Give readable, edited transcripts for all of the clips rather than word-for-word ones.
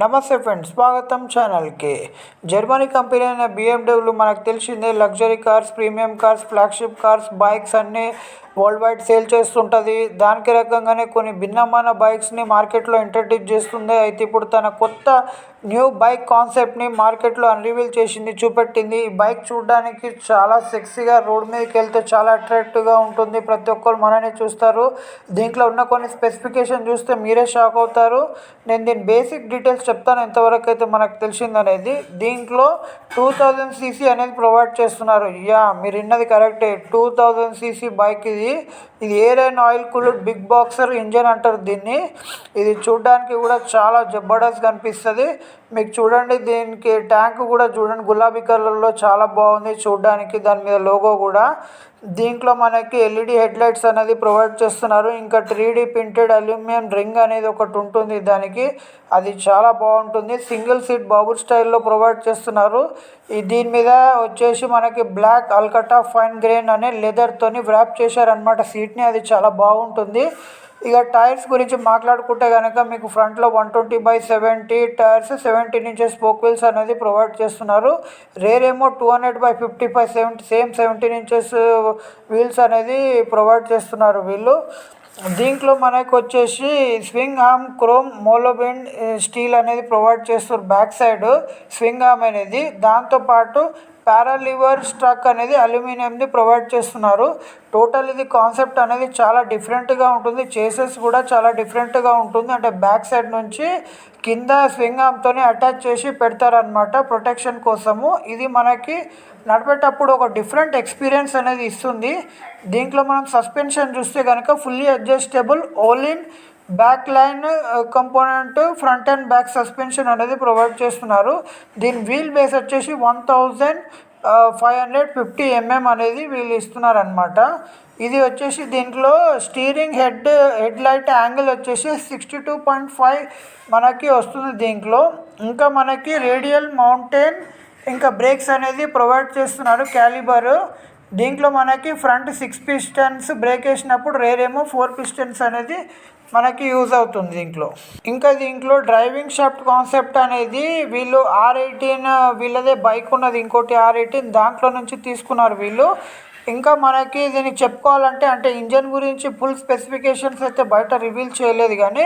నమస్తే ఫ్రెండ్స్, స్వాగతం ఛానల్కి. జర్మనీ కంపెనీ అయిన BMW మనకు తెలిసిందే. Luxury cars, premium cars, flagship cars, bikes అన్నీ వరల్డ్ వైడ్ సేల్ చేస్తుంటుంది. దానికి రకంగానే కొన్ని భిన్నమైన బైక్స్ని మార్కెట్లో ఇంట్రడ్యూస్ చేస్తుంది. అయితే ఇప్పుడు తన కొత్త న్యూ బైక్ కాన్సెప్ట్ని మార్కెట్లో అన్రివీల్ చేసింది, చూపెట్టింది. ఈ బైక్ చూడడానికి చాలా సెక్సీగా, రోడ్ మీదకి వెళ్తే చాలా అట్రాక్టివ్గా ఉంటుంది. ప్రతి ఒక్కరు మననే చూస్తారు. దీంట్లో ఉన్న కొన్ని స్పెసిఫికేషన్ చూస్తే మీరే షాక్ అవుతారు. నేను దీని బేసిక్ డీటెయిల్స్ చెప్తాను, ఎంతవరకు అయితే మనకు తెలిసిందనేది. దీంట్లో 2000 cc అనేది ప్రొవైడ్ చేస్తున్నారు. మీరు విన్నది కరెక్టే, 2000 cc బైక్ ఇది air and oil cooled big boxer engine అంటారు దీన్ని. ఇది చూడడానికి కూడా చాలా జబర్దస్త్ కనిపిస్తుంది. మీకు చూడండి, దీనికి ట్యాంక్ కూడా చూడండి, గులాబీ కలర్లో చాలా బాగుంది చూడడానికి. దాని మీద లోగో కూడా. దీంట్లో మనకి LED హెడ్లైట్స్ అనేది ప్రొవైడ్ చేస్తున్నారు. ఇంకా 3D ప్రింటెడ్ అల్యూమినియం రింగ్ అనేది ఒకటి ఉంటుంది దానికి, అది చాలా బాగుంటుంది. సింగిల్ సీట్ బాబుల్ స్టైల్లో ప్రొవైడ్ చేస్తున్నారు. దీని మీద వచ్చేసి మనకి బ్లాక్ అల్కటా ఫైన్ గ్రెయిన్ అనే లెదర్తోని వ్రాప్ చేశారనమాట సీట్ని. అది చాలా బాగుంటుంది. ఇక టైర్స్ గురించి మాట్లాడుకుంటే కనుక మీకు ఫ్రంట్లో 120/70 టైర్స్, 17 ఇంచెస్ స్పోక్ వీల్స్ అనేది ప్రొవైడ్ చేస్తున్నారు. రేర్ ఏమో 200/55 సేమ్ 17 ఇంచెస్ వీల్స్ అనేది ప్రొవైడ్ చేస్తున్నారు వీళ్ళు. దీంట్లో మనకు వచ్చేసి స్వింగ్ ఆర్మ్ క్రోమ్ మోనోబెండ్ స్టీల్ అనేది ప్రొవైడ్ చేస్తారు బ్యాక్ సైడ్ స్వింగ్ ఆర్మ్ అనేది. దాంతోపాటు పారాలివర్ స్ట్రక్ అనేది అల్యూమినియంది ప్రొవైడ్ చేస్తున్నారు. టోటల్ ఇది కాన్సెప్ట్ అనేది చాలా డిఫరెంట్గా ఉంటుంది. చేసెస్ కూడా చాలా డిఫరెంట్గా ఉంటుంది. అంటే బ్యాక్ సైడ్ నుంచి కింద స్వింగ్ ఆర్మ్తోనే అటాచ్ చేసి పెడతారనమాట ప్రొటెక్షన్ కోసము. ఇది మనకి నడిపేటప్పుడు ఒక డిఫరెంట్ ఎక్స్పీరియన్స్ అనేది ఇస్తుంది. దీంట్లో మనం సస్పెన్షన్ చూస్తే కనుక fully adjustable all in back line component front and back suspension అనేది ప్రొవైడ్ చేస్తున్నారు. దీని వీల్ బేస్ వచ్చేసి 1550 mm అనేది వీళ్ళు ఇస్తున్నారు అనమాట. ఇది వచ్చేసి దీంట్లో స్టీరింగ్ హెడ్ లైట్ యాంగిల్ వచ్చేసి 62.5 మనకి వస్తుంది దీంట్లో. ఇంకా మనకి రేడియల్ మౌంటైన్ ఇంకా బ్రేక్స్ అనేది ప్రొవైడ్ చేస్తున్నారు క్యాలిబర్. దీంట్లో మనకి ఫ్రంట్ 6 పిస్టన్స్ బ్రేక్ వేసినప్పుడు, రేర్ ఏమో 4 పిస్టన్స్ అనేది మనకి యూజ్ అవుతుంది దీంట్లో. ఇంకా దీంట్లో డ్రైవింగ్ షాఫ్ట్ కాన్సెప్ట్ అనేది వీళ్ళు R18 వీళ్ళదే బైక్ ఉన్నది, ఇంకోటి R18 దాంట్లో నుంచి తీసుకున్నారు వీళ్ళు. ఇంకా మనకి దీన్ని చెప్పుకోవాలంటే అంటే ఇంజన్ గురించి ఫుల్ స్పెసిఫికేషన్స్ అయితే బయట రివీల్ చేయలేదు, కానీ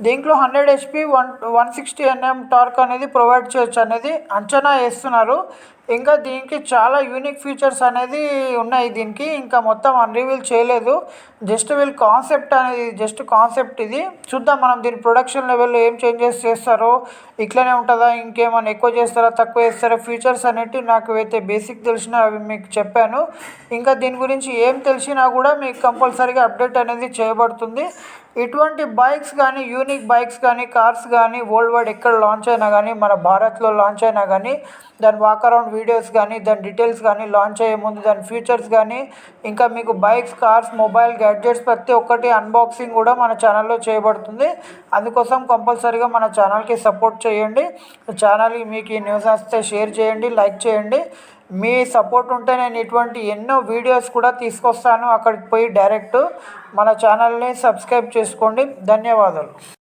దీంట్లో 100 HP 160 Nm టార్క్ అనేది ప్రొవైడ్ చేయొచ్చు అనేది అంచనా వేస్తున్నారు. ఇంకా దీనికి చాలా యూనిక్ ఫీచర్స్ అనేది ఉన్నాయి దీనికి, ఇంకా మొత్తం అన్రివీల్ చేయలేదు. జస్ట్ వీళ్ళు కాన్సెప్ట్ అనేది కాన్సెప్ట్ ఇది. చూద్దాం మనం దీని ప్రొడక్షన్ లెవెల్లో ఏం చేంజెస్ చేస్తారో, ఇట్లనే ఉంటుందా, ఇంకేమైనా ఎక్కువ చేస్తారా, తక్కువ చేస్తారా, ఫీచర్స్ అనేటివి నాకు అయితే బేసిక్ తెలిసిన అవి మీకు చెప్పాను. ఇంకా దీని గురించి ఏం తెలిసినా కూడా మీకు కంపల్సరీగా అప్డేట్ అనేది చేయబడుతుంది. ఇటువంటి బైక్స్ కానీ, యూనిక్ బైక్స్ కానీ, కార్స్ కానీ వరల్డ్ వైడ్ ఎక్కడ లాంచ్ అయినా కానీ, మన భారత్లో లాంచ్ అయినా కానీ, దాని వాక్ అరౌండ్ వీడియోస్ కానీ, దాని డీటెయిల్స్ కానీ, లాంచ్ అయ్యే ముందు దాని ఫీచర్స్ కానీ, ఇంకా మీకు బైక్స్, కార్స్, మొబైల్ గ్యాడ్జెట్స్ ప్రతి ఒక్కటి అన్బాక్సింగ్ కూడా మన ఛానల్లో చేయబడుతుంది. అందుకోసం కంపల్సరీగా మన ఛానల్కి సపోర్ట్ చేయండి. ఛానల్కి మీకు ఈ న్యూస్ వస్తే షేర్ చేయండి, లైక్ చేయండి. మీ సపోర్ట్ ఉంటే నేను ఇటువంటి ఎన్నో వీడియోస్ కూడా తీసుకొస్తాను. అక్కడికి పోయి డైరెక్ట్ మన ఛానల్ని సబ్స్క్రైబ్ చేసుకోండి. ధన్యవాదాలు.